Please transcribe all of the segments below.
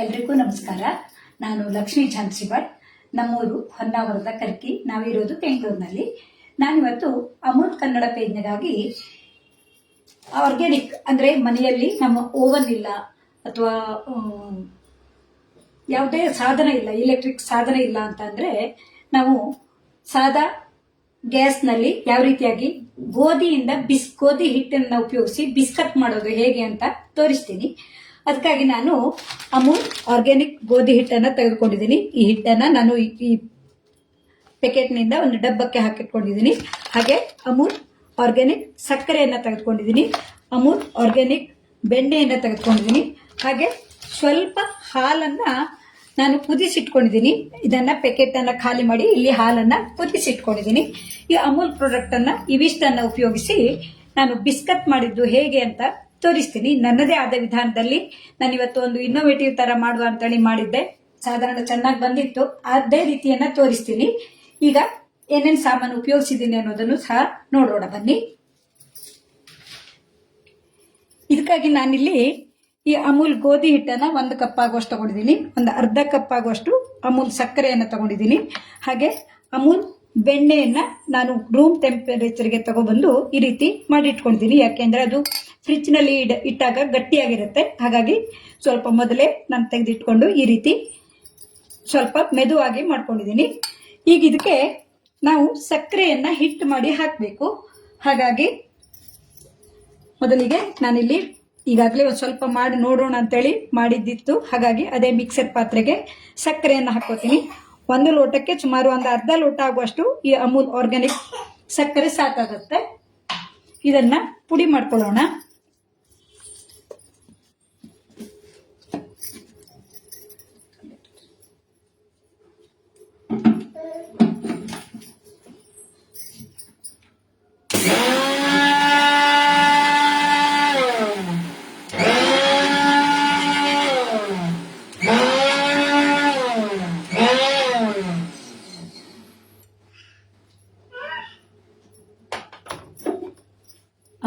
ಎಲ್ರಿಗೂ ನಮಸ್ಕಾರ. ನಾನು ಲಕ್ಷ್ಮೀ ಝಾನ್ಸಿಬಾಳ್. ನಮ್ಮೂರು ಹೊನ್ನಾವರದ ಕರ್ಕಿ. ನಾವಿರೋದು ಬೆಂಗಳೂರಿನಲ್ಲಿ. ನಾನಿವತ್ತು ಅಮೂಲ್ ಕನ್ನಡ ಪೇಜ್ನಿಗಾಗಿ ಆರ್ಗ್ಯಾನಿಕ್ ಅಂದ್ರೆ ಮನೆಯಲ್ಲಿ ನಮ್ಮ ಓವನ್ ಇಲ್ಲ ಅಥವಾ ಯಾವುದೇ ಸಾಧನ ಇಲ್ಲ, ಎಲೆಕ್ಟ್ರಿಕ್ ಸಾಧನ ಇಲ್ಲ ಅಂತಂದ್ರೆ ನಾವು ಸಾದಾ ಗ್ಯಾಸ್ನಲ್ಲಿ ಯಾವ ರೀತಿಯಾಗಿ ಗೋಧಿಯಿಂದ ಗೋಧಿ ಹಿಟ್ಟನ್ನು ಉಪಯೋಗಿಸಿ ಬಿಸ್ಕತ್ ಮಾಡೋದು ಹೇಗೆ ಅಂತ ತೋರಿಸ್ತೀನಿ. ಅದಕ್ಕಾಗಿ ನಾನು ಅಮೂಲ್ ಆರ್ಗ್ಯಾನಿಕ್ ಗೋಧಿ ಹಿಟ್ಟನ್ನು ತೆಗೆದುಕೊಂಡಿದ್ದೀನಿ. ಈ ಹಿಟ್ಟನ್ನು ನಾನು ಈ ಪ್ಯಾಕೆಟ್ನಿಂದ ಒಂದು ಡಬ್ಬಕ್ಕೆ ಹಾಕಿಟ್ಕೊಂಡಿದ್ದೀನಿ. ಹಾಗೆ ಅಮೂಲ್ ಆರ್ಗ್ಯಾನಿಕ್ ಸಕ್ಕರೆಯನ್ನು ತೆಗೆದುಕೊಂಡಿದ್ದೀನಿ. ಅಮೂಲ್ ಆರ್ಗ್ಯಾನಿಕ್ ಬೆಣ್ಣೆಯನ್ನು ತೆಗೆದುಕೊಂಡಿದ್ದೀನಿ. ಹಾಗೆ ಸ್ವಲ್ಪ ಹಾಲನ್ನು ನಾನು ಕುದಿಸಿಟ್ಕೊಂಡಿದ್ದೀನಿ. ಇದನ್ನ ಪ್ಯಾಕೆಟ್ ಅನ್ನ ಖಾಲಿ ಮಾಡಿ ಇಲ್ಲಿ ಹಾಲನ್ನ ಕುದಿಸಿಟ್ಕೊಂಡಿದ್ದೀನಿ. ಈ ಅಮೂಲ್ ಪ್ರಾಡಕ್ಟ್ ಅನ್ನ ಇವಿಷ್ಟನ್ನ ಉಪಯೋಗಿಸಿ ನಾನು ಬಿಸ್ಕತ್ ಮಾಡಿದ್ದು ಹೇಗೆ ಅಂತ ತೋರಿಸ್ತೀನಿ. ನನ್ನದೇ ಆದ ವಿಧಾನದಲ್ಲಿ ನಾನು ಇವತ್ತು ಒಂದು ಇನ್ನೋವೇಟಿವ್ ತರ ಮಾಡುವ ಅಂತೇಳಿ ಮಾಡಿದ್ದೆ. ಸಾಧಾರಣ ಚೆನ್ನಾಗಿ ಬಂದಿತ್ತು. ಅದೇ ರೀತಿಯನ್ನ ತೋರಿಸ್ತೀನಿ. ಈಗ ಏನೇನು ಸಾಮಾನು ಉಪಯೋಗಿಸಿದ್ದೀನಿ ಅನ್ನೋದನ್ನು ಸಹ ನೋಡೋಣ ಬನ್ನಿ. ಇದಕ್ಕಾಗಿ ನಾನಿಲ್ಲಿ ಈ ಅಮೂಲ್ ಗೋಧಿ ಹಿಟ್ಟನ್ನ 1 ಕಪ್ ಆಗುವಷ್ಟು ತಗೊಂಡಿದ್ದೀನಿ. ಒಂದು ಅರ್ಧ ಕಪ್ ಆಗುವಷ್ಟು ಅಮೂಲ್ ಸಕ್ಕರೆಯನ್ನು ತಗೊಂಡಿದ್ದೀನಿ. ಹಾಗೆ ಅಮೂಲ್ ಬೆಣ್ಣೆಯನ್ನ ನಾನು ರೂಮ್ ಟೆಂಪರೇಚರ್ಗೆ ತಗೊಬಂದು ಈ ರೀತಿ ಮಾಡಿ ಇಟ್ಕೊಂಡಿದ್ದೀನಿ. ಯಾಕೆಂದ್ರೆ ಅದು ಫ್ರಿಜ್ ನಲ್ಲಿ ಇಟ್ಟಾಗ ಗಟ್ಟಿಯಾಗಿರುತ್ತೆ. ಹಾಗಾಗಿ ಸ್ವಲ್ಪ ಮೊದಲೇ ನಾನು ತೆಗೆದಿಟ್ಕೊಂಡು ಈ ರೀತಿ ಸ್ವಲ್ಪ ಮೆದುವಾಗಿ ಮಾಡ್ಕೊಂಡಿದ್ದೀನಿ. ಈಗ ಇದಕ್ಕೆ ನಾವು ಸಕ್ಕರೆಯನ್ನ ಹಿಟ್ಟು ಮಾಡಿ ಹಾಕಬೇಕು. ಹಾಗಾಗಿ ಮೊದಲಿಗೆ ನಾನಿಲ್ಲಿ ಈಗಾಗಲೇ ಒಂದು ಸ್ವಲ್ಪ ಮಾಡಿ ನೋಡೋಣ ಅಂತೇಳಿ ಮಾಡಿದ್ದಿತ್ತು. ಹಾಗಾಗಿ ಅದೇ ಮಿಕ್ಸರ್ ಪಾತ್ರೆಗೆ ಸಕ್ಕರೆಯನ್ನು ಹಾಕೋತೀನಿ. 1 ಲೋಟಕ್ಕೆ ಸುಮಾರು ಒಂದು ಅರ್ಧ ಲೋಟ ಆಗುವಷ್ಟು ಈ ಅಮೂಲ್ ಆರ್ಗ್ಯಾನಿಕ್ ಸಕ್ಕರೆ ಸಾಕಾಗುತ್ತೆ. ಇದನ್ನ ಪುಡಿ ಮಾಡ್ಕೊಳ್ಳೋಣ.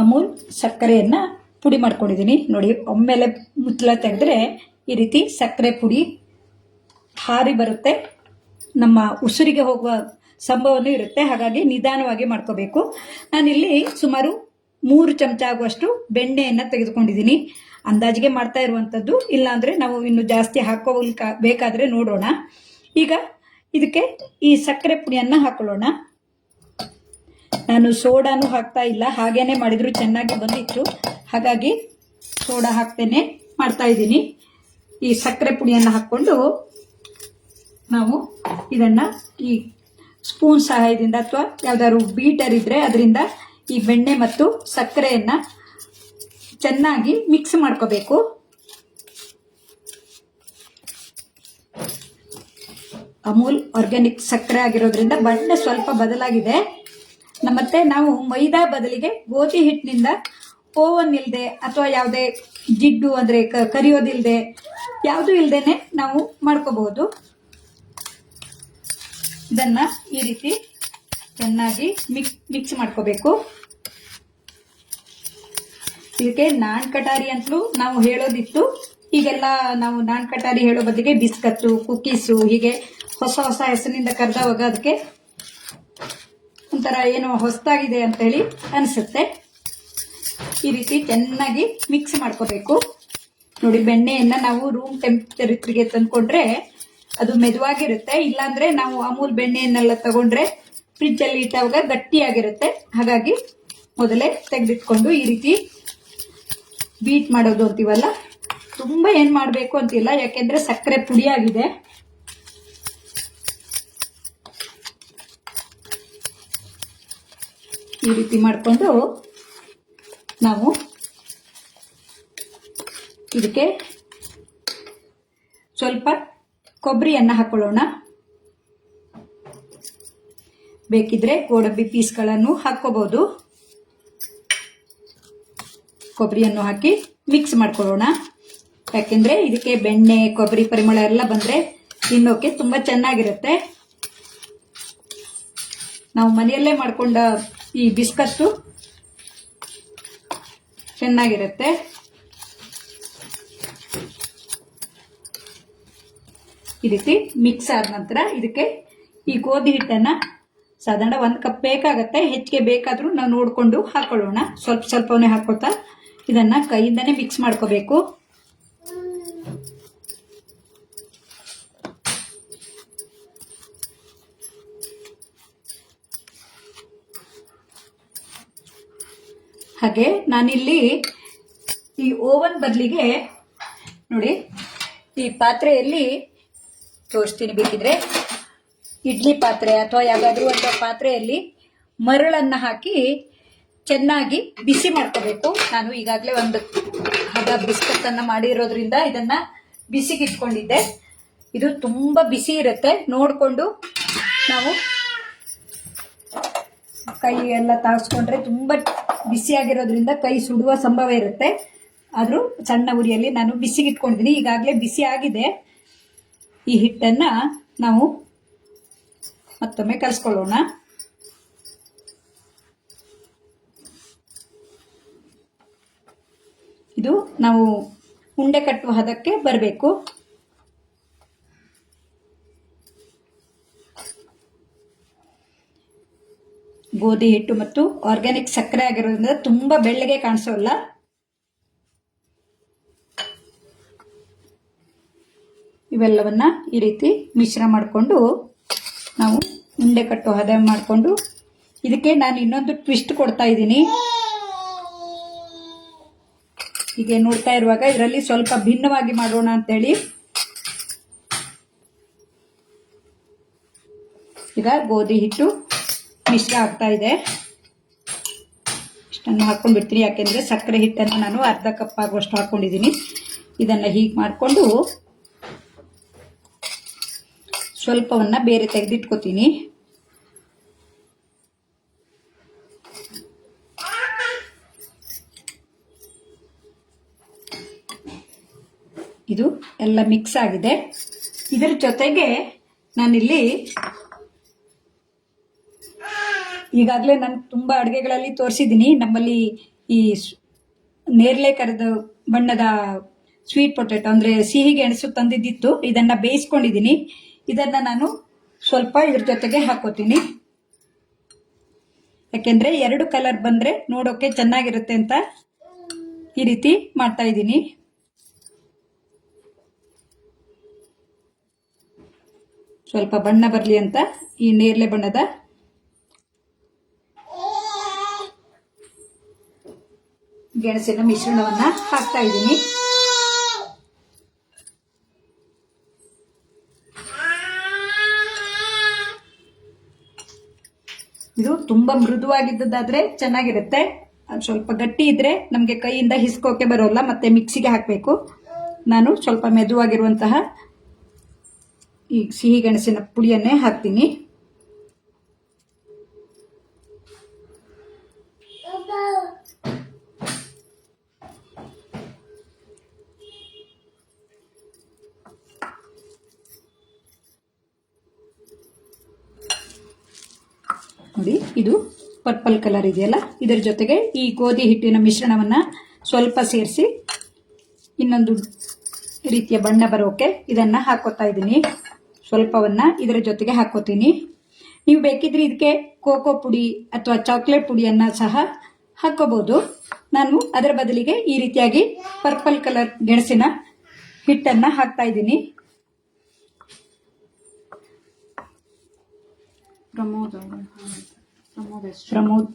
ಅಮೂಲ್ ಸಕ್ಕರೆಯನ್ನ ಪುಡಿ ಮಾಡ್ಕೊಂಡಿದ್ದೀನಿ. ನೋಡಿ, ಒಮ್ಮೆಲೆ ಮುಚ್ಚಳ ತೆಗೆದ್ರೆ ಈ ರೀತಿ ಸಕ್ಕರೆ ಪುಡಿ ಹಾರಿ ಬರುತ್ತೆ. ನಮ್ಮ ಉಸಿರಿಗೆ ಹೋಗುವ ಸಂಭವನೂ ಇರುತ್ತೆ. ಹಾಗಾಗಿ ನಿಧಾನವಾಗಿ ಮಾಡ್ಕೋಬೇಕು. ನಾನಿಲ್ಲಿ ಸುಮಾರು 3 ಚಮಚ ಆಗುವಷ್ಟು ಬೆಣ್ಣೆಯನ್ನ ತೆಗೆದುಕೊಂಡಿದ್ದೀನಿ. ಅಂದಾಜಿಗೆ ಮಾಡ್ತಾ ಇರುವಂತದ್ದು. ಇಲ್ಲಾಂದ್ರೆ ನಾವು ಇನ್ನು ಜಾಸ್ತಿ ಬೇಕಾದ್ರೆ ನೋಡೋಣ. ಈಗ ಇದಕ್ಕೆ ಈ ಸಕ್ಕರೆ ಪುಡಿಯನ್ನ ಹಾಕೊಳ್ಳೋಣ. ನಾನು ಸೋಡಾನು ಹಾಕ್ತಾ ಇಲ್ಲ, ಹಾಗೇನೆ ಮಾಡಿದ್ರು ಚೆನ್ನಾಗಿ ಬಂದಿತ್ತು. ಹಾಗಾಗಿ ಸೋಡಾ ಹಾಕ್ತೇನೆ ಮಾಡ್ತಾ ಇದ್ದೀನಿ. ಈ ಸಕ್ಕರೆ ಪುಡಿಯನ್ನು ಹಾಕೊಂಡು ನಾವು ಇದನ್ನ ಈ ಸ್ಪೂನ್ ಸಹಾಯದಿಂದ ಅಥವಾ ಯಾವ್ದಾದ್ರು ಬೀಟರ್ ಇದ್ರೆ ಅದರಿಂದ ಈ ಬೆಣ್ಣೆ ಮತ್ತು ಸಕ್ಕರೆಯನ್ನ ಚೆನ್ನಾಗಿ ಮಿಕ್ಸ್ ಮಾಡ್ಕೋಬೇಕು. ಅಮೂಲ್ ಆರ್ಗ್ಯಾನಿಕ್ ಸಕ್ಕರೆ ಆಗಿರೋದ್ರಿಂದ ಬಣ್ಣ ಸ್ವಲ್ಪ ಬದಲಾಗಿದೆ. ಮತ್ತೆ ನಾವು ಮೈದಾ ಬದಲಿಗೆ ಗೋಧಿ ಹಿಟ್ಟಿನಿಂದ ಓವನ್ ಇಲ್ಲದೆ ಅಥವಾ ಯಾವುದೇ ಜಿಡ್ಡು ಅಂದ್ರೆ ಕರಿಯೋದಿಲ್ಲದೆ ಯಾವುದು ಇಲ್ಲದೇನೆ ನಾವು ಮಾಡ್ಕೋಬಹುದು. ಇದನ್ನ ಈ ರೀತಿ ಚೆನ್ನಾಗಿ ಮಿಕ್ಸ್ ಮಾಡ್ಕೋಬೇಕು. ಇದಕ್ಕೆ ನಾನ್ ಕಟಾರಿ ಅಂತಲೂ ನಾವು ಹೇಳೋದಿತ್ತು. ಈಗೆಲ್ಲ ನಾವು ನಾನ್ ಕಟಾರಿ ಹೇಳೋ ಬದಲಿಗೆ ಬಿಸ್ಕತ್ತು, ಕುಕೀಸು ಹೀಗೆ ಹೊಸ ಹೊಸ ಹೆಸರಿನಿಂದ ಕರೆದವಾಗ ಅದಕ್ಕೆ ಒಂಥರ ಏನೋ ಹೊಸದಾಗಿದೆ ಅಂತ ಹೇಳಿ ಅನಿಸುತ್ತೆ. ಈ ರೀತಿ ಚೆನ್ನಾಗಿ ಮಿಕ್ಸ್ ಮಾಡ್ಕೋಬೇಕು. ನೋಡಿ, ಬೆಣ್ಣೆಯನ್ನ ನಾವು ರೂಮ್ ಟೆಂಪರೇಚರ್ಗೆ ತಂದ್ಕೊಂಡ್ರೆ ಅದು ಮೆದುವಾಗಿರುತ್ತೆ. ಇಲ್ಲಾಂದ್ರೆ ನಾವು ಅಮೂಲ್ ಬೆಣ್ಣೆಯನ್ನೆಲ್ಲ ತಗೊಂಡ್ರೆ ಫ್ರಿಜ್ ಅಲ್ಲಿ ಇಟ್ಟಾಗ ಗಟ್ಟಿಯಾಗಿರುತ್ತೆ. ಹಾಗಾಗಿ ಮೊದಲೇ ತೆಗೆದಿಟ್ಕೊಂಡು ಈ ರೀತಿ ಬೀಟ್ ಮಾಡೋದು ಅಂತೀವಲ್ಲ, ತುಂಬಾ ಏನ್ ಮಾಡ್ಬೇಕು ಅಂತಿಲ್ಲ. ಯಾಕೆಂದ್ರೆ ಸಕ್ಕರೆ ಪುಡಿಯಾಗಿದೆ. ಈ ರೀತಿ ಮಾಡಿಕೊಂಡು ನಾವು ಇದಕ್ಕೆ ಸ್ವಲ್ಪ ಕೊಬ್ಬರಿಯನ್ನ ಹಾಕೊಳ್ಳೋಣ. ಬೇಕಿದ್ರೆ ಗೋಡಂಬಿ ಪೀಸ್ಗಳನ್ನು ಹಾಕೋಬಹುದು. ಕೊಬ್ಬರಿಯನ್ನು ಹಾಕಿ ಮಿಕ್ಸ್ ಮಾಡ್ಕೊಳ್ಳೋಣ. ಯಾಕೆಂದ್ರೆ ಇದಕ್ಕೆ ಬೆಣ್ಣೆ, ಕೊಬ್ಬರಿ ಪರಿಮಳ ಎಲ್ಲ ಬಂದ್ರೆ ತಿನ್ನೋಕೆ ತುಂಬಾ ಚೆನ್ನಾಗಿರುತ್ತೆ. ನಾವು ಮನೆಯಲ್ಲೇ ಮಾಡ್ಕೊಂಡ ಈ ಬಿಸ್ಕತ್ತು ಚೆನ್ನಾಗಿರುತ್ತೆ. ಈ ರೀತಿ ಮಿಕ್ಸ್ ಆದ ನಂತರ ಇದಕ್ಕೆ ಈ ಗೋಧಿ ಹಿಟ್ಟನ್ನ ಸಾಧಾರಣ 1 ಕಪ್ ಬೇಕಾಗತ್ತೆ, ಹೆಚ್ಚಿಗೆ ಬೇಕಾದ್ರೂ ನಾವು ನೋಡ್ಕೊಂಡು ಹಾಕೊಳ್ಳೋಣ. ಸ್ವಲ್ಪ ಸ್ವಲ್ಪವನ್ನೇ ಹಾಕೋತಾ ಇದನ್ನ ಕೈಯಿಂದಾನೇ ಮಿಕ್ಸ್ ಮಾಡ್ಕೋಬೇಕು. ಹಾಗೆ ನಾನಿಲ್ಲಿ ಈ ಓವನ್ ಬದಲಿಗೆ ನೋಡಿ ಈ ಪಾತ್ರೆಯಲ್ಲಿ ತೋರಿಸ್ತೀನಿ, ಬೇಕಿದ್ರೆ ಇಡ್ಲಿ ಪಾತ್ರೆ ಅಥವಾ ಯಾವುದಾದ್ರೂ ಒಂದು ಪಾತ್ರೆಯಲ್ಲಿ ಮರಳನ್ನು ಹಾಕಿ ಚೆನ್ನಾಗಿ ಬಿಸಿ ಮಾಡ್ಕೋಬೇಕು. ನಾನು ಈಗಾಗಲೇ ಒಂದು ಹದ ಬಿಸ್ಕತ್ ಅನ್ನ ಮಾಡಿರೋದ್ರಿಂದ ಇದನ್ನ ಬಿಸಿಗೆ ಇಟ್ಕೊಂಡಿದ್ದೆ. ಇದು ತುಂಬಾ ಬಿಸಿ ಇರುತ್ತೆ, ನೋಡಿಕೊಂಡು ನಾವು ಕೈ ಎಲ್ಲ ತಾಗಿಸ್ಕೊಂಡ್ರೆ ತುಂಬಾ ಬಿಸಿಯಾಗಿರೋದ್ರಿಂದ ಕೈ ಸುಡುವ ಸಂಭವ ಇರುತ್ತೆ. ಆದ್ರೂ ಸಣ್ಣ ಉರಿಯಲ್ಲಿ ನಾನು ಬಿಸಿಗೆ ಇಟ್ಕೊಂಡಿದ್ದೀನಿ. ಈಗಾಗಲೇ ಬಿಸಿ ಆಗಿದೆ. ಈ ಹಿಟ್ಟನ್ನ ನಾವು ಮತ್ತೊಮ್ಮೆ ಕಲಿಸ್ಕೊಳ್ಳೋಣ. ಇದು ನಾವು ಉಂಡೆ ಕಟ್ಟುವ ಹದಕ್ಕೆ ಬರಬೇಕು. ಗೋಧಿ ಹಿಟ್ಟು ಮತ್ತು ಆರ್ಗ್ಯಾನಿಕ್ ಸಕ್ಕರೆ ಆಗಿರೋದ್ರಿಂದ ತುಂಬಾ ಬೆಳ್ಳಗೆ ಕಾಣಿಸೋಲ್ಲ. ಇವೆಲ್ಲವನ್ನ ಈ ರೀತಿ ಮಿಶ್ರ ಮಾಡಿಕೊಂಡು ನಾವು ಉಂಡೆ ಕಟ್ಟುವ ಹದ ಮಾಡಿಕೊಂಡು ಇದಕ್ಕೆ ನಾನು ಇನ್ನೊಂದು ಟ್ವಿಸ್ಟ್ ಕೊಡ್ತಾ ಇದ್ದೀನಿ. ಹೀಗೆ ನೋಡ್ತಾ ಇರುವಾಗ ಇದರಲ್ಲಿ ಸ್ವಲ್ಪ ಭಿನ್ನವಾಗಿ ಮಾಡೋಣ ಅಂತೇಳಿ ಈಗ ಗೋಧಿ ಹಿಟ್ಟು ಮಿಶ್ರ ಆಗ್ತಾ ಇದೆ. ಇಷ್ಟನ್ನು ಹಾಕೊಂಡ್ಬಿಡ್ತೀನಿ, ಯಾಕೆಂದ್ರೆ ಸಕ್ಕರೆ ಹಿಟ್ಟನ್ನು ನಾನು ಅರ್ಧ ಕಪ್ ಆಗುವಷ್ಟು ಹಾಕೊಂಡಿದ್ದೀನಿ. ಇದನ್ನ ಹೀಗೆ ಮಾಡಿಕೊಂಡು ಸ್ವಲ್ಪವನ್ನ ಬೇರೆ ತೆಗೆದಿಟ್ಕೋತೀನಿ. ಇದು ಎಲ್ಲ ಮಿಕ್ಸ್ ಆಗಿದೆ. ಇದರ ಜೊತೆಗೆ ನಾನಿಲ್ಲಿ ಈಗಾಗಲೇ ನಾನು ತುಂಬಾ ಅಡುಗೆಗಳಲ್ಲಿ ತೋರಿಸಿದ್ದೀನಿ. ನಮ್ಮಲ್ಲಿ ಈ ನೇರಳೆ ಕರೆದ ಬಣ್ಣದ ಸ್ವೀಟ್ ಪೊಟೆಟೊ ಅಂದ್ರೆ ಸಿಹಿ ಗೆಣಸು ತಂದಿದ್ದಿತ್ತು. ಇದನ್ನ ಬೇಯಿಸ್ಕೊಂಡಿದ್ದೀನಿ. ಇದನ್ನ ನಾನು ಸ್ವಲ್ಪ ಇದ್ರ ಜೊತೆಗೆ ಹಾಕೋತೀನಿ, ಯಾಕೆಂದ್ರೆ 2 ಕಲರ್ ಬಂದ್ರೆ ನೋಡೋಕೆ ಚೆನ್ನಾಗಿರುತ್ತೆ ಅಂತ ಈ ರೀತಿ ಮಾಡ್ತಾ ಇದ್ದೀನಿ. ಸ್ವಲ್ಪ ಬಣ್ಣ ಬರಲಿ ಅಂತ ಈ ನೇರಳೆ ಬಣ್ಣದ ಗೆಣಸಿನ ಮಿಶ್ರಣವನ್ನ ಹಾಕ್ತಾ ಇದ್ದೀನಿ. ಇದು ತುಂಬಾ ಮೃದುವಾಗಿದ್ದಾದ್ರೆ ಚೆನ್ನಾಗಿರುತ್ತೆ. ಸ್ವಲ್ಪ ಗಟ್ಟಿ ಇದ್ರೆ ನಮ್ಗೆ ಕೈಯಿಂದ ಹಿಸ್ಕೋಕೆ ಬರೋಲ್ಲ, ಮತ್ತೆ ಮಿಕ್ಸಿಗೆ ಹಾಕಬೇಕು. ನಾನು ಸ್ವಲ್ಪ ಮೆದುವಾಗಿರುವಂತಹ ಈ ಸಿಹಿ ಗೆಣಸಿನ ಪುಡಿಯನ್ನೇ ಹಾಕ್ತೀನಿ. ನೋಡಿ, ಇದು ಪರ್ಪಲ್ ಕಲರ್ ಇದೆಯಲ್ಲ, ಇದರ ಜೊತೆಗೆ ಈ ಗೋಧಿ ಹಿಟ್ಟಿನ ಮಿಶ್ರಣವನ್ನ ಸ್ವಲ್ಪ ಸೇರಿಸಿ ಇನ್ನೊಂದು ರೀತಿಯ ಬಣ್ಣ ಬರೋಕೆ ಇದನ್ನ ಹಾಕೋತಾ ಇದ್ದೀನಿ. ಸ್ವಲ್ಪವನ್ನ ಇದರ ಜೊತೆಗೆ ಹಾಕೋತೀನಿ. ನೀವು ಬೇಕಿದ್ರೆ ಇದಕ್ಕೆ ಕೋಕೋ ಪುಡಿ ಅಥವಾ ಚಾಕ್ಲೇಟ್ ಪುಡಿಯನ್ನ ಸಹ ಹಾಕೋಬಹುದು. ನಾನು ಅದರ ಬದಲಿಗೆ ಈ ರೀತಿಯಾಗಿ ಪರ್ಪಲ್ ಕಲರ್ ಗೆಣಸಿನ ಹಿಟ್ಟನ್ನ ಹಾಕ್ತಾ ಇದ್ದೀನಿ. ಪ್ರಮೋದ್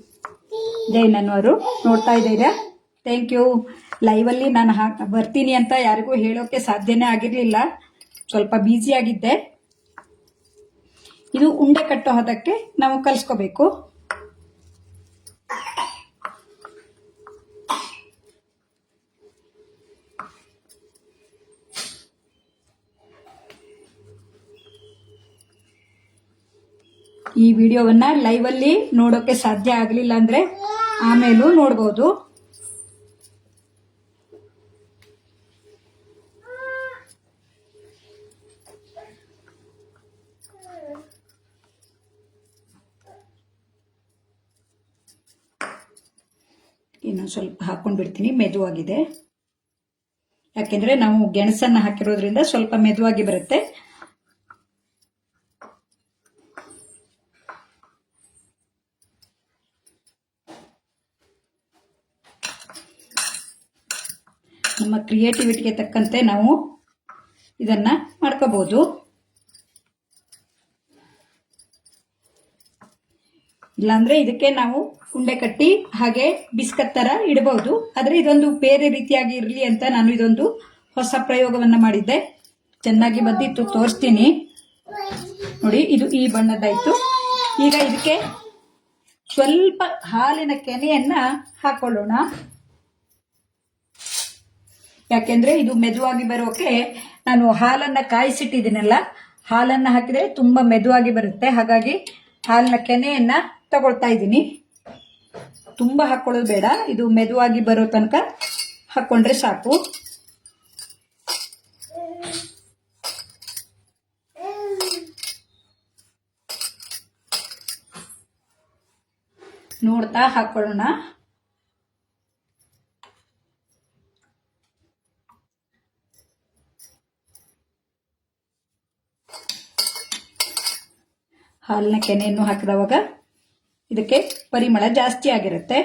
ಜೈನ್ ಅನ್ನೋರು ನೋಡ್ತಾ ಇದ್ದೀರಾ. Thank you. ಲೈವ್ ಅಲ್ಲಿ ನಾನು ಬರ್ತೀನಿ ಅಂತ ಯಾರಿಗೂ ಹೇಳೋಕೆ ಸಾಧ್ಯನೇ ಆಗಿರ್ಲಿಲ್ಲ, ಸ್ವಲ್ಪ ಬ್ಯುಸಿ ಆಗಿದ್ದೆ. ಇದು ಉಂಡೆ ಕಟ್ಟೋ ಹದಕ್ಕೆ ನಾವು ಕಲಿಸ್ಕೋಬೇಕು. ಈ ವಿಡಿಯೋವನ್ನ ಲೈವ್ ಅಲ್ಲಿ ನೋಡೋಕೆ ಸಾಧ್ಯ ಆಗಲಿಲ್ಲ ಅಂದ್ರೆ ಆಮೇಲೂ ನೋಡಬಹುದು. ಇನ್ನೊಂದು ಸ್ವಲ್ಪ ಹಾಕೊಂಡ್ಬಿಡ್ತೀನಿ, ಮೆದುವಾಗಿದೆ. ಯಾಕೆಂದ್ರೆ ನಾವು ಗೆಣಸನ್ನ ಹಾಕಿರೋದ್ರಿಂದ ಸ್ವಲ್ಪ ಮೆದುವಾಗಿ ಬರುತ್ತೆ. ನಮ್ಮ ಕ್ರಿಯೇಟಿವಿಟಿಗೆ ತಕ್ಕಂತೆ ನಾವು ಇದನ್ನ ಮಾಡ್ಕೋಬಹುದು. ಇಲ್ಲಾಂದ್ರೆ ಇದಕ್ಕೆ ನಾವು ಉಂಡೆ ಕಟ್ಟಿ ಹಾಗೆ ಬಿಸ್ಕತ್ ತರ ಇಡಬಹುದು. ಆದ್ರೆ ಇದೊಂದು ಬೇರೆ ರೀತಿಯಾಗಿ ಇರಲಿ ಅಂತ ನಾನು ಇದೊಂದು ಹೊಸ ಪ್ರಯೋಗವನ್ನ ಮಾಡಿದ್ದೆ. ಚೆನ್ನಾಗಿ ಬಂದಿತ್ತು, ತೋರಿಸ್ತೀನಿ ನೋಡಿ. ಇದು ಈ ಬಣ್ಣದಾಯ್ತು. ಈಗ ಇದಕ್ಕೆ ಸ್ವಲ್ಪ ಹಾಲಿನ ಕೆನೆಯನ್ನ ಹಾಕೊಳ್ಳೋಣ. ಯಾಕೆಂದ್ರೆ ಇದು ಮೆದುವಾಗಿ ಬರೋಕೆ ನಾನು ಹಾಲನ್ನ ಕಾಯಿಸಿಟ್ಟಿದ್ದೀನಲ್ಲ, ಹಾಲನ್ನ ಹಾಕಿದ್ರೆ ತುಂಬಾ ಮೆದುವಾಗಿ ಬರುತ್ತೆ. ಹಾಗಾಗಿ ಹಾಲಿನ ಕೆನೆಯನ್ನ ತಗೊಳ್ತಾ ಇದ್ದೀನಿ. ತುಂಬಾ ಹಾಕೊಳ್ಳೋದು ಬೇಡ, ಇದು ಮೆದುವಾಗಿ ಬರೋ ತನಕ ಹಾಕೊಂಡ್ರೆ ಸಾಕು. ನೋಡ್ತಾ ಹಾಕೊಳ್ಳೋಣ. ಹಾಲಿನ ಕೆನೆಯನ್ನು ಹಾಕಿದವಾಗ ಇದಕ್ಕೆ ಪರಿಮಳ ಜಾಸ್ತಿ ಆಗಿರುತ್ತೆ.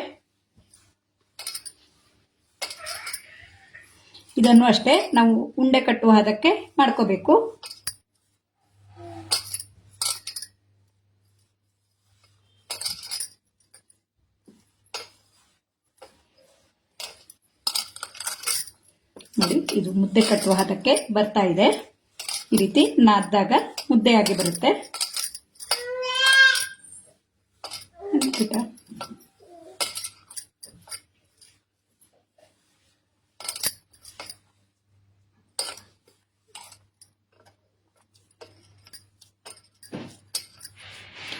ಇದನ್ನು ಅಷ್ಟೇ ನಾವು ಉಂಡೆ ಕಟ್ಟುವ ಹದಕ್ಕೆ ಮಾಡ್ಕೋಬೇಕು. ನೋಡಿ, ಇದು ಮುದ್ದೆ ಕಟ್ಟುವ ಹದಕ್ಕೆ ಬರ್ತಾ ಇದೆ. ಈ ರೀತಿ ನಾದ್ದಾಗ ಮುದ್ದೆಯಾಗಿ ಬರುತ್ತೆ.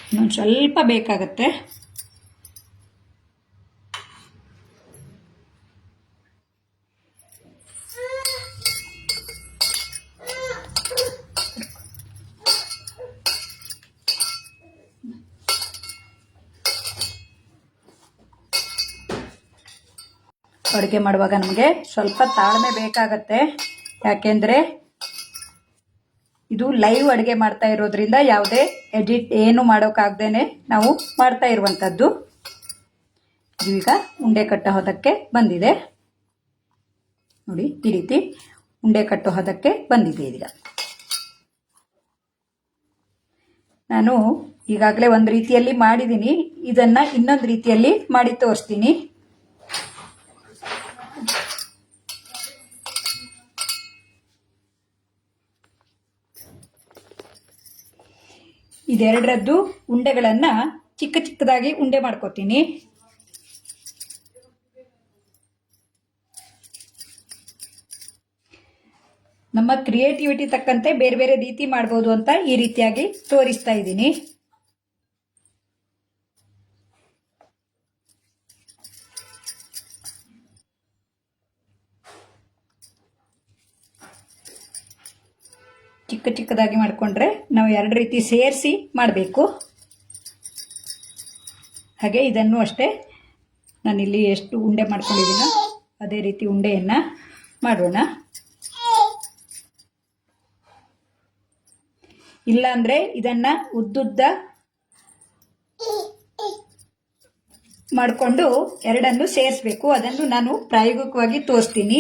ಇನ್ನೊಂದು ಸ್ವಲ್ಪ ಬೇಕಾಗತ್ತೆ. ಅಡುಗೆ ಮಾಡುವಾಗ ನಮಗೆ ಸ್ವಲ್ಪ ತಾಳ್ಮೆ ಬೇಕಾಗತ್ತೆ. ಯಾಕೆಂದ್ರೆ ಇದು ಲೈವ್ ಅಡುಗೆ ಮಾಡ್ತಾ ಇರೋದ್ರಿಂದ ಯಾವುದೇ ಎಡಿಟ್ ಏನು ಮಾಡೋಕ್ಕಾಗ್ದೇನೆ ನಾವು ಮಾಡ್ತಾ ಇರುವಂಥದ್ದು. ಈಗ ಉಂಡೆ ಕಟ್ಟೋ ಹದಕ್ಕೆ ಬಂದಿದೆ ನೋಡಿ. ಈ ರೀತಿ ಉಂಡೆ ಕಟ್ಟೋ ಹದಕ್ಕೆ ಬಂದಿದೆ. ಈಗ ನಾನು ಈಗಾಗಲೇ ಒಂದು ರೀತಿಯಲ್ಲಿ ಮಾಡಿದ್ದೀನಿ. ಇದನ್ನ ಇನ್ನೊಂದು ರೀತಿಯಲ್ಲಿ ಮಾಡಿ ತೋರಿಸ್ತೀನಿ. ಇದೆರಡರದ್ದು ಉಂಡೆಗಳನ್ನ ಚಿಕ್ಕ ಚಿಕ್ಕದಾಗಿ ಉಂಡೆ ಮಾಡ್ಕೋತೀನಿ. ನಮ್ಮ ಕ್ರಿಯೇಟಿವಿಟಿ ತಕ್ಕಂತೆ ಬೇರೆ ಬೇರೆ ರೀತಿ ಮಾಡಬಹುದು ಅಂತ ಈ ರೀತಿಯಾಗಿ ತೋರಿಸ್ತಾ ಇದ್ದೀನಿ. ಚಿಕ್ಕ ಚಿಕ್ಕದಾಗಿ ಮಾಡಿಕೊಂಡ್ರೆ ನಾವು ಎರಡು ರೀತಿ ಸೇರಿಸಿ ಮಾಡಬೇಕು. ಹಾಗೆ ಇದನ್ನು ಅಷ್ಟೇ ನಾನಿಲ್ಲಿ ಎಷ್ಟು ಉಂಡೆ ಮಾಡ್ಕೊಂಡಿದ್ದೀನೋ ಅದೇ ರೀತಿ ಉಂಡೆಯನ್ನ ಮಾಡೋಣ. ಇಲ್ಲಾಂದ್ರೆ ಇದನ್ನ ಉದ್ದುದ್ದ ಮಾಡಿಕೊಂಡು ಎರಡನ್ನು ಸೇರಿಸಬೇಕು. ಅದನ್ನು ನಾನು ಪ್ರಾಯೋಗಿಕವಾಗಿ ತೋರಿಸ್ತೀನಿ.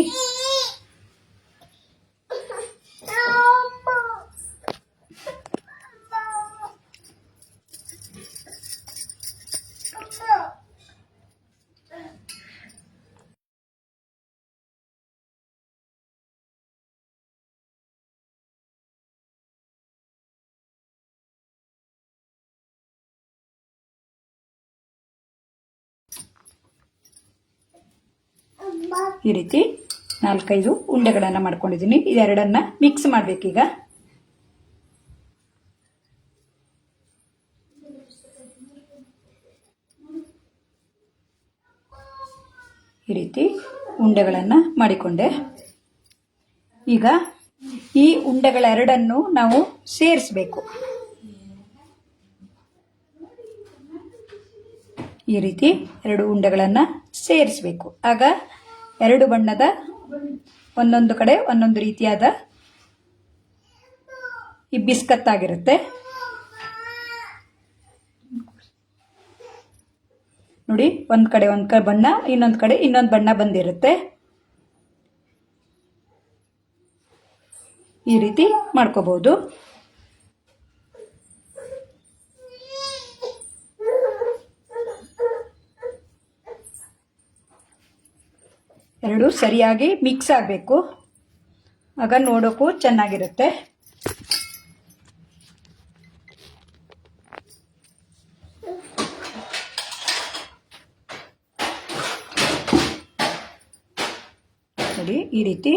ಈ ರೀತಿ 4-5 ಉಂಡೆಗಳನ್ನು ಮಾಡ್ಕೊಂಡಿದ್ದೀನಿ. ಇದೆರಡನ್ನ ಮಿಕ್ಸ್ ಮಾಡಬೇಕೀಗ. ಈ ರೀತಿ ಉಂಡೆಗಳನ್ನು ಮಾಡಿಕೊಂಡೆ. ಈಗ ಈ ಉಂಡೆಗಳೆರಡನ್ನು ನಾವು ಸೇರಿಸಬೇಕು. ಈ ರೀತಿ ಎರಡು ಉಂಡೆಗಳನ್ನು ಸೇರಿಸಬೇಕು. ಆಗ ಎರಡು ಬಣ್ಣದ ಒಂದೊಂದು ಕಡೆ ಒಂದೊಂದು ರೀತಿಯಾದ ಈ ಬಿಸ್ಕತ್ ಆಗಿರುತ್ತೆ ನೋಡಿ. ಒಂದ್ ಕಡೆ ಬಣ್ಣ, ಇನ್ನೊಂದು ಕಡೆ ಇನ್ನೊಂದು ಬಣ್ಣ ಬಂದಿರುತ್ತೆ. ಈ ರೀತಿ ಮಾಡ್ಕೋಬಹುದು. ಎರಡು ಸರಿಯಾಗಿ ಮಿಕ್ಸ್ ಆಗಬೇಕು, ಆಗ ನೋಡೋಕ್ಕೂ ಚೆನ್ನಾಗಿರುತ್ತೆ. ನೋಡಿ, ಈ ರೀತಿ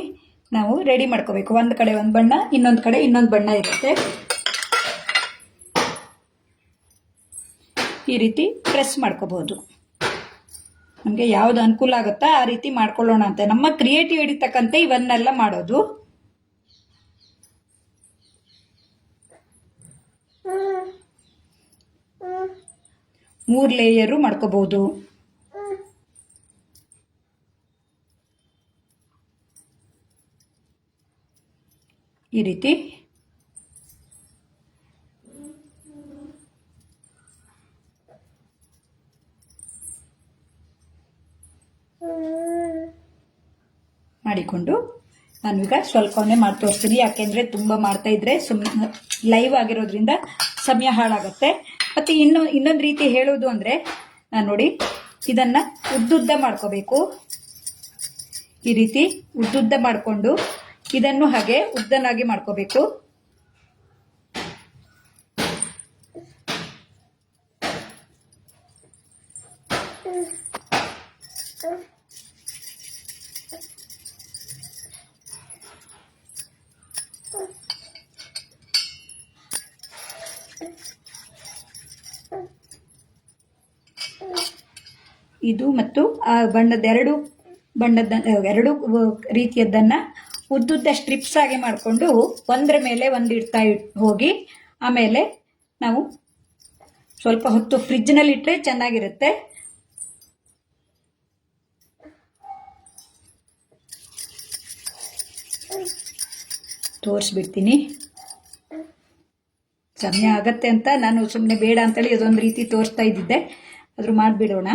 ನಾವು ರೆಡಿ ಮಾಡ್ಕೋಬೇಕು. ಒಂದು ಕಡೆ ಒಂದು ಬಣ್ಣ, ಇನ್ನೊಂದು ಕಡೆ ಇನ್ನೊಂದು ಬಣ್ಣ ಇರುತ್ತೆ. ಈ ರೀತಿ ಪ್ರೆಸ್ ಮಾಡ್ಕೋಬಹುದು. ನಮಗೆ ಯಾವ್ದು ಅನುಕೂಲ ಆಗುತ್ತಾ ಆ ರೀತಿ ಮಾಡ್ಕೊಳ್ಳೋಣ ಅಂತ, ನಮ್ಮ ಕ್ರಿಯೇಟಿವಿಟಿ ತಕ್ಕಂತೆ ಇವನ್ನೆಲ್ಲ ಮಾಡೋದು. ಮೂರು ಲೇಯರು ಮಾಡ್ಕೋಬಹುದು. ಈ ರೀತಿ ಮಾಡಿಕೊಂಡು ನಾನೀಗ ಸ್ವಲ್ಪನೇ ಮಾಡಿ ತೋರಿಸ್ತೀನಿ. ಯಾಕೆಂದ್ರೆ ತುಂಬ ಮಾಡ್ತಾ ಇದ್ರೆ ಸುಮ್ಮನೆ ಲೈವ್ ಆಗಿರೋದ್ರಿಂದ ಸಮಯ ಹಾಳಾಗುತ್ತೆ. ಮತ್ತೆ ಇನ್ನೊಂದು ರೀತಿ ಹೇಳೋದು ಅಂದ್ರೆ, ನಾನು ನೋಡಿ ಇದನ್ನ ಉದ್ದುದ್ದ ಮಾಡ್ಕೋಬೇಕು. ಈ ರೀತಿ ಉದ್ದುದ್ದ ಮಾಡಿಕೊಂಡು ಇದನ್ನು ಹಾಗೆ ಉದ್ದನಾಗಿ ಮಾಡ್ಕೋಬೇಕು. ಇದು ಮತ್ತು ಆ ಎರಡು ರೀತಿಯದ್ದನ್ನ ಉದ್ದುದ್ದ ಸ್ಟ್ರಿಪ್ಸ್ ಆಗಿ ಮಾಡಿಕೊಂಡು ಒಂದರ ಮೇಲೆ ಒಂದು ಇಡ್ತಾ ಹೋಗಿ, ಆಮೇಲೆ ನಾವು ಸ್ವಲ್ಪ ಹೊತ್ತು ಫ್ರಿಜ್ನಲ್ಲಿ ಇಟ್ಟರೆ ಚೆನ್ನಾಗಿರುತ್ತೆ. ತೋರಿಸ್ಬಿಡ್ತೀನಿ. ಸಮಯ ಆಗತ್ತೆ ಅಂತ ನಾನು ಸುಮ್ಮನೆ ಬೇಡ ಅಂತೇಳಿ ಅದೊಂದು ರೀತಿ ತೋರಿಸ್ತಾ ಇದ್ದಿದ್ದೆ, ಆದ್ರೂ ಮಾಡಿಬಿಡೋಣ.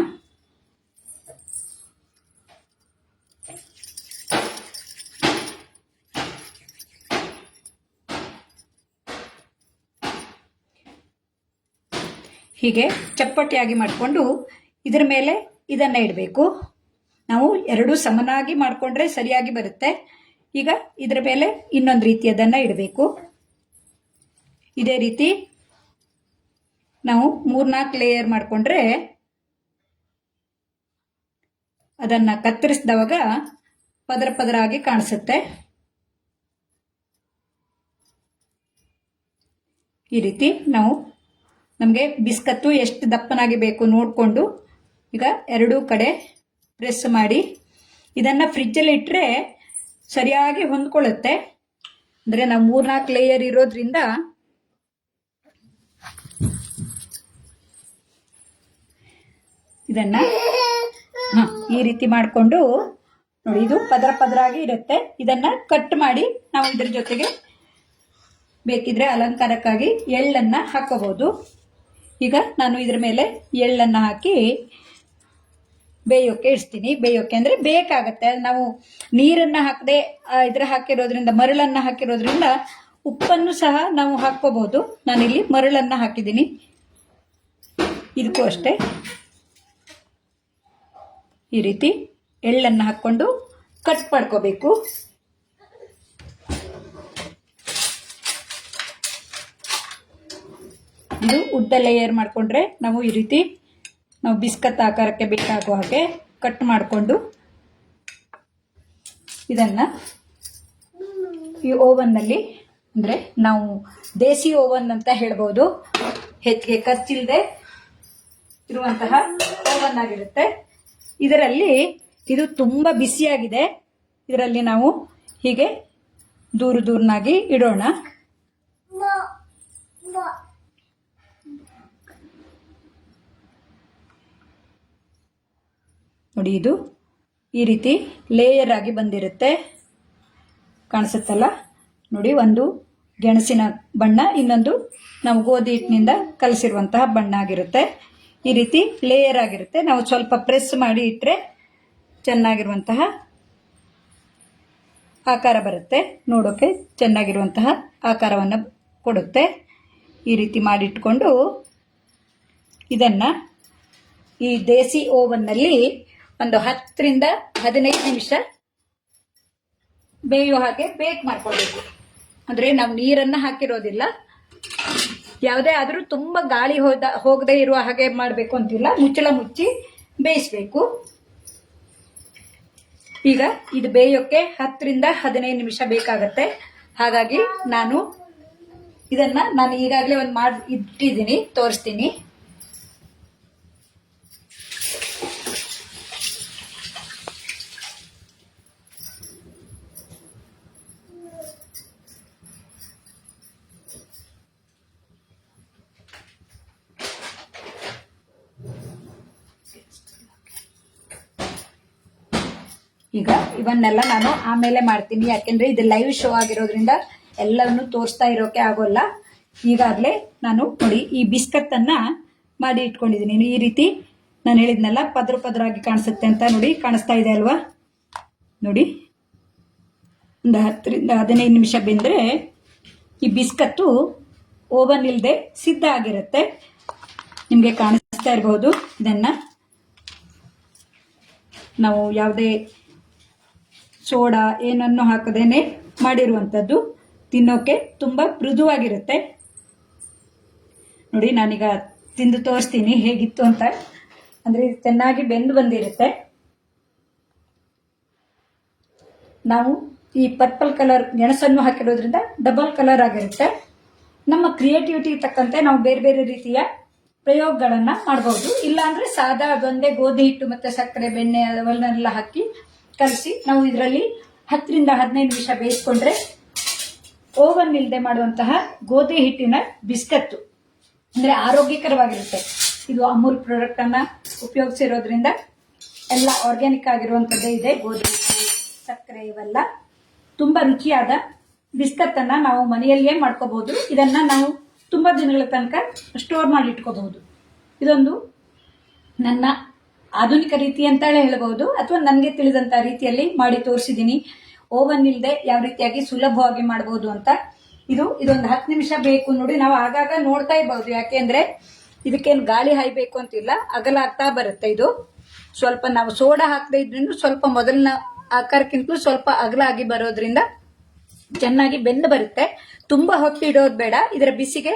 ಹೀಗೆ ಚಪ್ಪಟೆಯಾಗಿ ಮಾಡಿಕೊಂಡು ಇದರ ಮೇಲೆ ಇದನ್ನ ಇಡಬೇಕು. ನಾವು ಎರಡು ಸಮನಾಗಿ ಮಾಡಿಕೊಂಡ್ರೆ ಸರಿಯಾಗಿ ಬರುತ್ತೆ. ಈಗ ಇದರ ಮೇಲೆ ಇನ್ನೊಂದು ರೀತಿಯದನ್ನ ಇಡಬೇಕು. ಇದೇ ರೀತಿ ನಾವು 3-4 ಲೇಯರ್ ಮಾಡಿಕೊಂಡ್ರೆ ಅದನ್ನ ಕತ್ತರಿಸಿದವಾಗ ಪದರ ಪದರ ಆಗಿ ಕಾಣಿಸುತ್ತೆ. ಈ ರೀತಿ ನಾವು ನಮಗೆ ಬಿಸ್ಕತ್ತು ಎಷ್ಟು ದಪ್ಪನಾಗಿ ಬೇಕು ನೋಡಿಕೊಂಡು ಈಗ ಎರಡೂ ಕಡೆ ಪ್ರೆಸ್ ಮಾಡಿ ಇದನ್ನು ಫ್ರಿಜ್ಜಲ್ಲಿ ಇಟ್ಟರೆ ಸರಿಯಾಗಿ ಹೊಂದ್ಕೊಳ್ಳುತ್ತೆ. ಅಂದರೆ ನಾವು 3-4 ಲೇಯರ್ ಇರೋದ್ರಿಂದ ಇದನ್ನು ಈ ರೀತಿ ಮಾಡಿಕೊಂಡು ನೋಡಿ, ಇದು ಪದರ ಪದರಾಗಿ ಇರುತ್ತೆ. ಇದನ್ನು ಕಟ್ ಮಾಡಿ ನಾವು ಇದ್ರ ಜೊತೆಗೆ ಬೇಕಿದ್ರೆ ಅಲಂಕಾರಕ್ಕಾಗಿ ಎಳ್ಳನ್ನು ಹಾಕೋಬಹುದು. ಈಗ ನಾನು ಇದ್ರ ಮೇಲೆ ಎಳ್ಳನ್ನು ಹಾಕಿ ಬೇಯೋಕೆ ಇಡ್ತೀನಿ. ಬೇಯೋಕೆ ಅಂದರೆ ಬೇಕಾಗತ್ತೆ. ನಾವು ನೀರನ್ನು ಹಾಕದೆ ಹಾಕಿರೋದ್ರಿಂದ, ಮರಳನ್ನು ಹಾಕಿರೋದ್ರಿಂದ ಉಪ್ಪನ್ನು ಸಹ ನಾವು ಹಾಕ್ಕೋಬಹುದು. ನಾನಿಲ್ಲಿ ಮರಳನ್ನು ಹಾಕಿದ್ದೀನಿ. ಇದಕ್ಕೂ ಅಷ್ಟೇ ಈ ರೀತಿ ಎಳ್ಳನ್ನು ಹಾಕ್ಕೊಂಡು ಕಟ್ ಮಾಡ್ಕೋಬೇಕು. ಇದು ಉದ್ದ ಲೇಯರ್ ಮಾಡಿಕೊಂಡ್ರೆ ನಾವು ಈ ರೀತಿ ನಾವು ಬಿಸ್ಕತ್ ಆಕಾರಕ್ಕೆ ಬೇಕಾಗುವ ಹಾಗೆ ಕಟ್ ಮಾಡಿಕೊಂಡು ಇದನ್ನು ಈ ಓವನ್ನಲ್ಲಿ, ಅಂದರೆ ನಾವು ದೇಸಿ ಓವನ್ ಅಂತ ಹೇಳ್ಬೋದು, ಹೆಚ್ಚಿಗೆ ಖರ್ಚಿಲ್ಲದೆ ಇರುವಂತಹ ಓವನ್ ಆಗಿರುತ್ತೆ. ಇದರಲ್ಲಿ ಇದು ತುಂಬ ಬಿಸಿಯಾಗಿದೆ. ಇದರಲ್ಲಿ ನಾವು ಹೀಗೆ ದೂರನಾಗಿ ಇಡೋಣ. ನೋಡಿ, ಇದು ಈ ರೀತಿ ಲೇಯರ್ ಆಗಿ ಬಂದಿರುತ್ತೆ, ಕಾಣಿಸುತ್ತಲ್ಲ ನೋಡಿ. ಒಂದು ಗೆಣಸಿನ ಬಣ್ಣ, ಇನ್ನೊಂದು ನಾವು ಗೋಧಿ ಹಿಟ್ಟಿನಿಂದ ಕಲಸಿರುವಂತಹ ಬಣ್ಣ ಆಗಿರುತ್ತೆ. ಈ ರೀತಿ ಲೇಯರ್ ಆಗಿರುತ್ತೆ. ನಾವು ಸ್ವಲ್ಪ ಪ್ರೆಸ್ ಮಾಡಿ ಇಟ್ಟರೆ ಚೆನ್ನಾಗಿರುವಂತಹ ಆಕಾರ ಬರುತ್ತೆ. ನೋಡೋಕೆ ಚೆನ್ನಾಗಿರುವಂತಹ ಆಕಾರವನ್ನು ಕೊಡುತ್ತೆ. ಈ ರೀತಿ ಮಾಡಿಟ್ಕೊಂಡು ಇದನ್ನು ಈ ದೇಸಿ ಓವನ್ನಲ್ಲಿ ಒಂದು 10 ರಿಂದ 15 ನಿಮಿಷ ಬೇಯುವ ಹಾಗೆ ಬೇಕ್ ಮಾಡ್ಕೊಳ್ಬೇಕು. ಅಂದರೆ ನಾವು ನೀರನ್ನು ಹಾಕಿರೋದಿಲ್ಲ. ಯಾವುದೇ ಆದರೂ ತುಂಬ ಗಾಳಿ ಹೋಗದೆ ಇರುವ ಹಾಗೆ ಮಾಡಬೇಕು ಅಂತಿಲ್ಲ. ಮುಚ್ಚಳ ಮುಚ್ಚಿ ಬೇಯಿಸಬೇಕು. ಈಗ ಇದು ಬೇಯೋಕ್ಕೆ 10 ರಿಂದ 15 ನಿಮಿಷ ಬೇಕಾಗತ್ತೆ. ಹಾಗಾಗಿ ನಾನು ಈಗಾಗಲೇ ಒಂದು ಮಾಡಿ ಇಟ್ಟಿದ್ದೀನಿ, ತೋರಿಸ್ತೀನಿ. ಈಗ ಇವನ್ನೆಲ್ಲ ನಾನು ಆಮೇಲೆ ಮಾಡ್ತೀನಿ, ಯಾಕೆಂದ್ರೆ ಇದು ಲೈವ್ ಶೋ ಆಗಿರೋದ್ರಿಂದ ಎಲ್ಲವನ್ನು ತೋರಿಸ್ತಾ ಇರೋಕೆ ಆಗೋಲ್ಲ. ಈಗಾಗಲೇ ನಾನು ನೋಡಿ ಈ ಬಿಸ್ಕತ್ ಅನ್ನ ಮಾಡಿ ಇಟ್ಕೊಂಡಿದ್ದೀನಿ. ಈ ರೀತಿ ನಾನು ಹೇಳಿದ್ನಲ್ಲ, ಪದ್ರ ಪದರಾಗಿ ಕಾಣಿಸುತ್ತೆ ಅಂತ. ನೋಡಿ, ಕಾಣಿಸ್ತಾ ಇದೆ ಅಲ್ವಾ? ನೋಡಿ, ಒಂದು 10 ರಿಂದ 15 ನಿಮಿಷ ಬೆಂದ್ರೆ ಈ ಬಿಸ್ಕತ್ತು ಓವನ್ ಇಲ್ಲದೆ ಸಿದ್ಧ ಆಗಿರುತ್ತೆ. ನಿಮಗೆ ಕಾಣಿಸ್ತಾ ಇರಬಹುದು. ಇದನ್ನ ನಾವು ಯಾವುದೇ ಸೋಡಾ ಏನನ್ನು ಹಾಕದೇನೆ ಮಾಡಿರುವಂಥದ್ದು. ತಿನ್ನೋಕೆ ತುಂಬಾ ಮೃದುವಾಗಿರುತ್ತೆ. ನೋಡಿ, ನಾನೀಗ ತಿಂದು ತೋರಿಸ್ತೀನಿ ಹೇಗಿತ್ತು ಅಂತ. ಅಂದ್ರೆ ಚೆನ್ನಾಗಿ ಬೆಂದು ಬಂದಿರುತ್ತೆ. ನಾವು ಈ ಪರ್ಪಲ್ ಕಲರ್ ಗೆಣಸನ್ನು ಹಾಕಿರೋದ್ರಿಂದ ಡಬಲ್ ಕಲರ್ ಆಗಿರುತ್ತೆ. ನಮ್ಮ ಕ್ರಿಯೇಟಿವಿಟಿ ತಕ್ಕಂತೆ ನಾವು ಬೇರೆ ಬೇರೆ ರೀತಿಯ ಪ್ರಯೋಗಗಳನ್ನ ಮಾಡಬಹುದು. ಇಲ್ಲಾಂದ್ರೆ ಸಾದಾ ಒಂದೇ ಗೋಧಿ ಹಿಟ್ಟು ಮತ್ತೆ ಸಕ್ಕರೆ, ಬೆಣ್ಣೆ ಅವನ್ನೆಲ್ಲ ಹಾಕಿ ಕಲಸಿ ನಾವು ಇದರಲ್ಲಿ 10 ರಿಂದ 15 ನಿಮಿಷ ಬೇಯಿಸ್ಕೊಂಡ್ರೆ ಓವನ್ ಇಲ್ಲದೆ ಮಾಡುವಂತಹ ಗೋಧಿ ಹಿಟ್ಟಿನ ಬಿಸ್ಕತ್ತು ಅಂದ್ರೆ ಆರೋಗ್ಯಕರವಾಗಿರುತ್ತೆ. ಇದು ಅಮೂಲ್ ಪ್ರಾಡಕ್ಟ್ ಅನ್ನ ಉಪಯೋಗಿಸಿರೋದ್ರಿಂದ ಎಲ್ಲ ಆರ್ಗ್ಯಾನಿಕ್ ಆಗಿರುವಂತದ್ದೇ ಇದೆ. ಗೋಧಿ ಹಿಟ್ಟು, ಸಕ್ಕರೆ ಇವೆಲ್ಲ ತುಂಬಾ ರುಚಿಯಾದ ಬಿಸ್ಕತ್ ಅನ್ನ ನಾವು ಮನೆಯಲ್ಲಿಯೇ ಮಾಡ್ಕೋಬಹುದು. ಇದನ್ನ ನಾವು ತುಂಬಾ ದಿನಗಳ ತನಕ ಸ್ಟೋರ್ ಮಾಡಿ ಇಟ್ಕೋಬಹುದು. ಇದೊಂದು ನನ್ನ ಆಧುನಿಕ ರೀತಿ ಅಂತ ಹೇಳಬಹುದು, ಅಥವಾ ನನಗೆ ತಿಳಿದಂತ ರೀತಿಯಲ್ಲಿ ಮಾಡಿ ತೋರಿಸಿದ್ದೀನಿ. ಓವನ್ ಇಲ್ಲದೆ ಯಾವ ರೀತಿಯಾಗಿ ಸುಲಭವಾಗಿ ಮಾಡಬಹುದು ಅಂತ. ಇದೊಂದು 10 ನಿಮಿಷ ಬೇಕು. ನೋಡಿ, ನಾವು ಆಗಾಗ ನೋಡ್ತಾ ಇರಬಹುದು, ಯಾಕೆಂದ್ರೆ ಇದಕ್ಕೇನು ಗಾಳಿ ಹಾಯ್ಬೇಕು ಅಂತಿಲ್ಲ, ಅಗಲ ಆಗ್ತಾ ಬರುತ್ತೆ. ಇದು ಸ್ವಲ್ಪ ನಾವು ಸೋಡಾ ಹಾಕದೇ ಇದ್ರಿಂದ ಸ್ವಲ್ಪ ಮೊದಲಿನ ಆಕಾರಕ್ಕಿಂತಲೂ ಸ್ವಲ್ಪ ಅಗಲ ಆಗಿ ಬರೋದ್ರಿಂದ ಚೆನ್ನಾಗಿ ಬೆಂದು ಬರುತ್ತೆ. ತುಂಬಾ ಹೊತ್ತು ಇಡೋದು ಬೇಡ. ಇದರ ಬಿಸಿಗೆ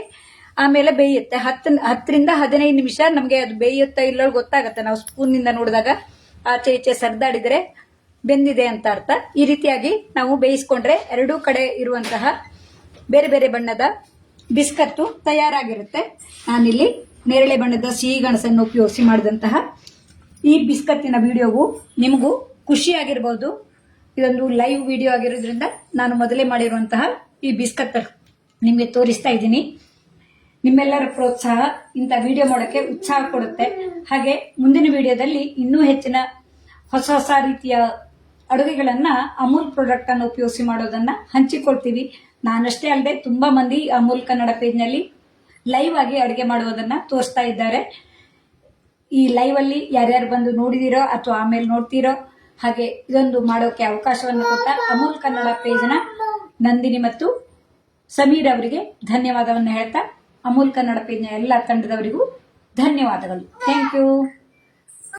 ಆಮೇಲೆ ಬೇಯುತ್ತೆ. 10 ರಿಂದ 15 ನಿಮಿಷ ನಮಗೆ ಅದು ಬೇಯುತ್ತಾ ಇಲ್ಲ ಗೊತ್ತಾಗತ್ತೆ. ನಾವು ಸ್ಪೂನ್ ನಿಂದ ನೋಡಿದಾಗ ಆಚೆ ಈಚೆ ಸರ್ದಾಡಿದ್ರೆ ಬೆಂದಿದೆ ಅಂತ ಅರ್ಥ. ಈ ರೀತಿಯಾಗಿ ನಾವು ಬೇಯಿಸ್ಕೊಂಡ್ರೆ ಎರಡೂ ಕಡೆ ಇರುವಂತಹ ಬೇರೆ ಬೇರೆ ಬಣ್ಣದ ಬಿಸ್ಕತ್ತು ತಯಾರಾಗಿರುತ್ತೆ. ನಾನಿಲ್ಲಿ ನೇರಳೆ ಬಣ್ಣದ ಸಿಹಿ ಗೆಣಸನ್ನು ಉಪಯೋಗಿಸಿ ಮಾಡಿದಂತಹ ಈ ಬಿಸ್ಕತ್ತಿನ ವಿಡಿಯೋವು ನಿಮಗೂ ಖುಷಿಯಾಗಿರ್ಬೋದು. ಇದೊಂದು ಲೈವ್ ವಿಡಿಯೋ ಆಗಿರೋದ್ರಿಂದ ನಾನು ಮೊದಲೇ ಮಾಡಿರುವಂತಹ ಈ ಬಿಸ್ಕತ್ ನಿಮಗೆ ತೋರಿಸ್ತಾ ಇದ್ದೀನಿ. ನಿಮ್ಮೆಲ್ಲರ ಪ್ರೋತ್ಸಾಹ ಇಂಥ ವಿಡಿಯೋ ಮಾಡೋಕ್ಕೆ ಉತ್ಸಾಹ ಕೊಡುತ್ತೆ. ಹಾಗೆ ಮುಂದಿನ ವಿಡಿಯೋದಲ್ಲಿ ಇನ್ನೂ ಹೆಚ್ಚಿನ ಹೊಸ ಹೊಸ ರೀತಿಯ ಅಡುಗೆಗಳನ್ನ ಅಮೂಲ್ ಪ್ರಾಡಕ್ಟ್ ಅನ್ನು ಉಪಯೋಗಿಸಿ ಮಾಡೋದನ್ನ ಹಂಚಿಕೊಳ್ತೀವಿ. ನಾನಷ್ಟೇ ಅಲ್ಲದೆ ತುಂಬಾ ಮಂದಿ ಅಮೂಲ್ ಕನ್ನಡ ಪೇಜ್ ನಲ್ಲಿ ಲೈವ್ ಆಗಿ ಅಡುಗೆ ಮಾಡುವುದನ್ನ ತೋರಿಸ್ತಾ ಇದ್ದಾರೆ. ಈ ಲೈವ್ ಅಲ್ಲಿ ಯಾರ್ಯಾರು ಬಂದು ನೋಡಿದಿರೋ ಅಥವಾ ಆಮೇಲೆ ನೋಡ್ತೀರೋ, ಹಾಗೆ ಇದೊಂದು ಮಾಡೋಕೆ ಅವಕಾಶವನ್ನು ಕೊಟ್ಟ ಅಮೂಲ್ ಕನ್ನಡ ಪೇಜ್ನ ನಂದಿನಿ ಮತ್ತು ಸಮೀರ್ ಅವರಿಗೆ ಧನ್ಯವಾದವನ್ನು ಹೇಳ್ತಾ, ಅಮೂಲ್ ಕನ್ನಡ ಪೇಜ್ನ ಎಲ್ಲ ತಂಡದವರಿಗೂ ಧನ್ಯವಾದಗಳು. Thank you.